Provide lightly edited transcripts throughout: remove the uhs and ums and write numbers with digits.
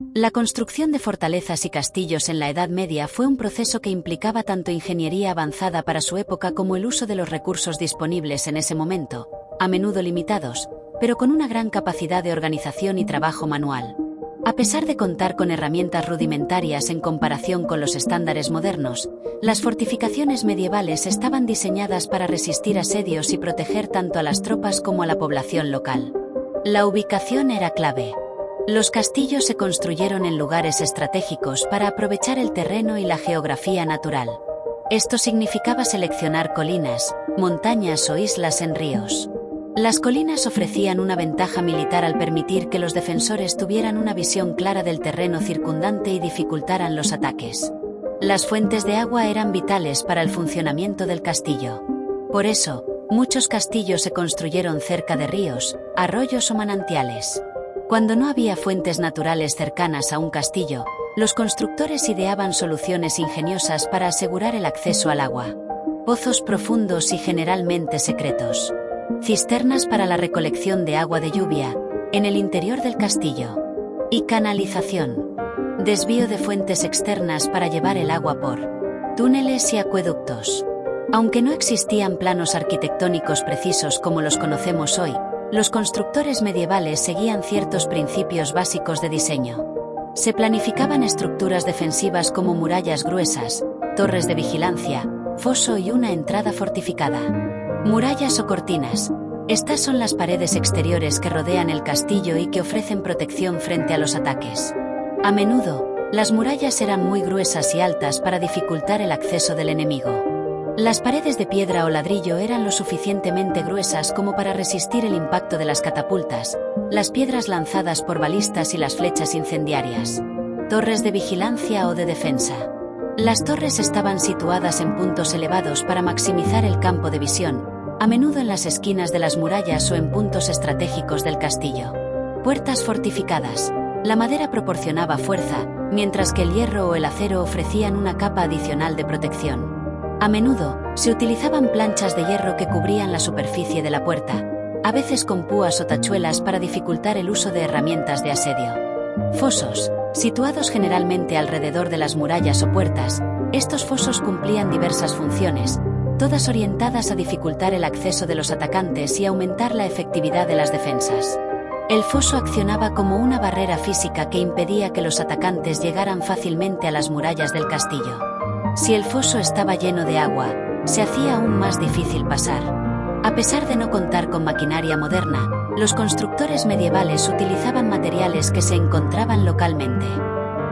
La construcción de fortalezas y castillos en la Edad Media fue un proceso que implicaba tanto ingeniería avanzada para su época como el uso de los recursos disponibles en ese momento, a menudo limitados, pero con una gran capacidad de organización y trabajo manual. A pesar de contar con herramientas rudimentarias en comparación con los estándares modernos, las fortificaciones medievales estaban diseñadas para resistir asedios y proteger tanto a las tropas como a la población local. La ubicación era clave. Los castillos se construyeron en lugares estratégicos para aprovechar el terreno y la geografía natural. Esto significaba seleccionar colinas, montañas o islas en ríos. Las colinas ofrecían una ventaja militar al permitir que los defensores tuvieran una visión clara del terreno circundante y dificultaran los ataques. Las fuentes de agua eran vitales para el funcionamiento del castillo. Por eso, muchos castillos se construyeron cerca de ríos, arroyos o manantiales. Cuando no había fuentes naturales cercanas a un castillo, los constructores ideaban soluciones ingeniosas para asegurar el acceso al agua. Pozos profundos y generalmente secretos. Cisternas para la recolección de agua de lluvia, en el interior del castillo. Y canalización. Desvío de fuentes externas para llevar el agua por túneles y acueductos. Aunque no existían planos arquitectónicos precisos como los conocemos hoy, los constructores medievales seguían ciertos principios básicos de diseño. Se planificaban estructuras defensivas como murallas gruesas, torres de vigilancia, foso y una entrada fortificada. Murallas o cortinas. Estas son las paredes exteriores que rodean el castillo y que ofrecen protección frente a los ataques. A menudo, las murallas eran muy gruesas y altas para dificultar el acceso del enemigo. Las paredes de piedra o ladrillo eran lo suficientemente gruesas como para resistir el impacto de las catapultas, las piedras lanzadas por balistas y las flechas incendiarias. Torres de vigilancia o de defensa. Las torres estaban situadas en puntos elevados para maximizar el campo de visión, a menudo en las esquinas de las murallas o en puntos estratégicos del castillo. Puertas fortificadas. La madera proporcionaba fuerza, mientras que el hierro o el acero ofrecían una capa adicional de protección. A menudo, se utilizaban planchas de hierro que cubrían la superficie de la puerta, a veces con púas o tachuelas para dificultar el uso de herramientas de asedio. Fosos. Situados generalmente alrededor de las murallas o puertas, estos fosos cumplían diversas funciones, todas orientadas a dificultar el acceso de los atacantes y aumentar la efectividad de las defensas. El foso accionaba como una barrera física que impedía que los atacantes llegaran fácilmente a las murallas del castillo. Si el foso estaba lleno de agua, se hacía aún más difícil pasar. A pesar de no contar con maquinaria moderna, los constructores medievales utilizaban materiales que se encontraban localmente.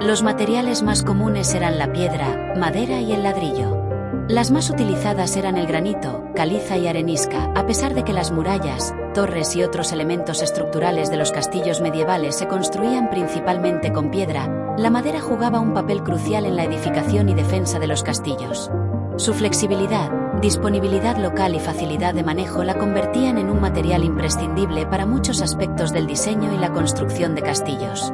Los materiales más comunes eran la piedra, madera y el ladrillo. Las más utilizadas eran el granito, caliza y arenisca. A pesar de que las murallas, torres y otros elementos estructurales de los castillos medievales se construían principalmente con piedra, la madera jugaba un papel crucial en la edificación y defensa de los castillos. Su flexibilidad, disponibilidad local y facilidad de manejo la convertían en un material imprescindible para muchos aspectos del diseño y la construcción de castillos.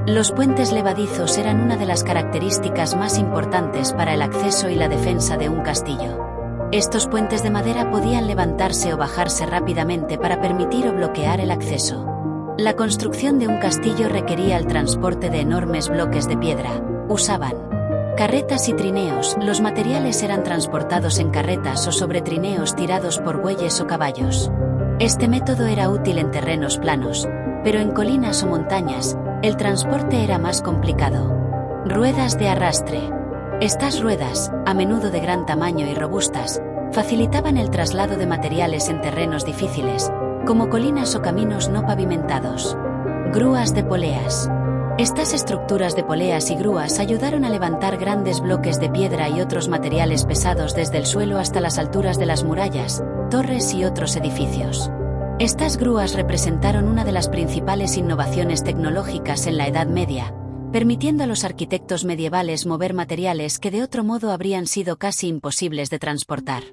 Los puentes levadizos eran una de las características más importantes para el acceso y la defensa de un castillo. Estos puentes de madera podían levantarse o bajarse rápidamente para permitir o bloquear el acceso. La construcción de un castillo requería el transporte de enormes bloques de piedra. Usaban carretas y trineos. Los materiales eran transportados en carretas o sobre trineos tirados por bueyes o caballos. Este método era útil en terrenos planos, pero en colinas o montañas, el transporte era más complicado. Ruedas de arrastre. Estas ruedas, a menudo de gran tamaño y robustas, facilitaban el traslado de materiales en terrenos difíciles, como colinas o caminos no pavimentados. Grúas de poleas. Estas estructuras de poleas y grúas ayudaron a levantar grandes bloques de piedra y otros materiales pesados desde el suelo hasta las alturas de las murallas, torres y otros edificios. Estas grúas representaron una de las principales innovaciones tecnológicas en la Edad Media, permitiendo a los arquitectos medievales mover materiales que de otro modo habrían sido casi imposibles de transportar.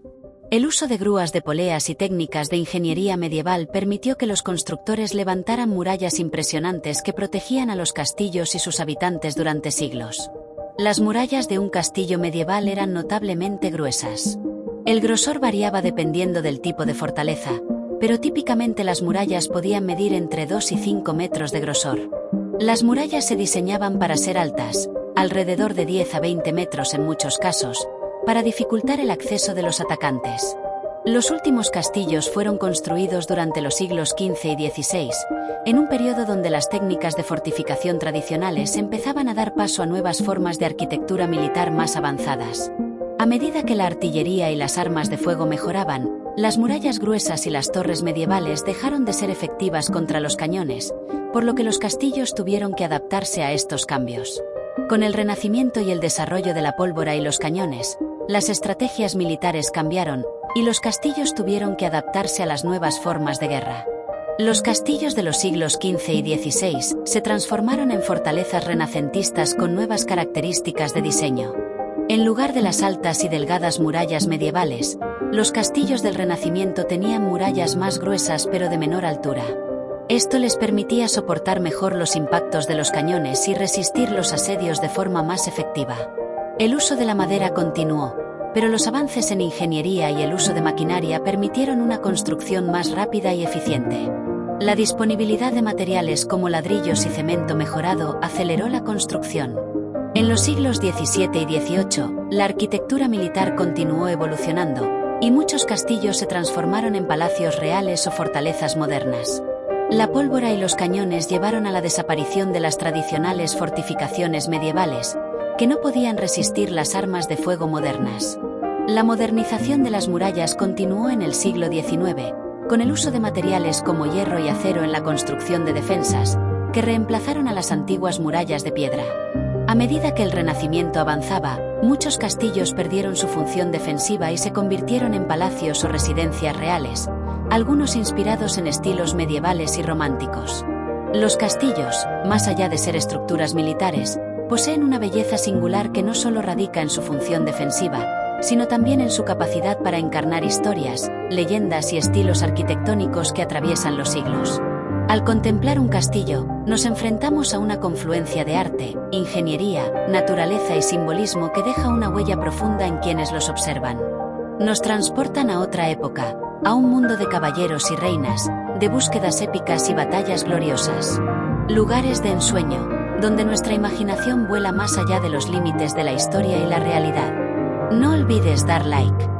El uso de grúas de poleas y técnicas de ingeniería medieval permitió que los constructores levantaran murallas impresionantes que protegían a los castillos y sus habitantes durante siglos. Las murallas de un castillo medieval eran notablemente gruesas. El grosor variaba dependiendo del tipo de fortaleza, pero típicamente las murallas podían medir entre 2 y 5 metros de grosor. Las murallas se diseñaban para ser altas, alrededor de 10 a 20 metros en muchos casos, para dificultar el acceso de los atacantes. Los últimos castillos fueron construidos durante los siglos XV y XVI, en un periodo donde las técnicas de fortificación tradicionales empezaban a dar paso a nuevas formas de arquitectura militar más avanzadas. A medida que la artillería y las armas de fuego mejoraban, las murallas gruesas y las torres medievales dejaron de ser efectivas contra los cañones, por lo que los castillos tuvieron que adaptarse a estos cambios. Con el Renacimiento y el desarrollo de la pólvora y los cañones, las estrategias militares cambiaron, y los castillos tuvieron que adaptarse a las nuevas formas de guerra. Los castillos de los siglos XV y XVI se transformaron en fortalezas renacentistas con nuevas características de diseño. En lugar de las altas y delgadas murallas medievales, los castillos del Renacimiento tenían murallas más gruesas pero de menor altura. Esto les permitía soportar mejor los impactos de los cañones y resistir los asedios de forma más efectiva. El uso de la madera continuó, pero los avances en ingeniería y el uso de maquinaria permitieron una construcción más rápida y eficiente. La disponibilidad de materiales como ladrillos y cemento mejorado aceleró la construcción. En los siglos XVII y XVIII, la arquitectura militar continuó evolucionando, y muchos castillos se transformaron en palacios reales o fortalezas modernas. La pólvora y los cañones llevaron a la desaparición de las tradicionales fortificaciones medievales, que no podían resistir las armas de fuego modernas. La modernización de las murallas continuó en el siglo XIX, con el uso de materiales como hierro y acero en la construcción de defensas, que reemplazaron a las antiguas murallas de piedra. A medida que el Renacimiento avanzaba, muchos castillos perdieron su función defensiva y se convirtieron en palacios o residencias reales, algunos inspirados en estilos medievales y románticos. Los castillos, más allá de ser estructuras militares, poseen una belleza singular que no solo radica en su función defensiva, sino también en su capacidad para encarnar historias, leyendas y estilos arquitectónicos que atraviesan los siglos. Al contemplar un castillo, nos enfrentamos a una confluencia de arte, ingeniería, naturaleza y simbolismo que deja una huella profunda en quienes los observan. Nos transportan a otra época, a un mundo de caballeros y reinas, de búsquedas épicas y batallas gloriosas. Lugares de ensueño, donde nuestra imaginación vuela más allá de los límites de la historia y la realidad. No olvides dar like.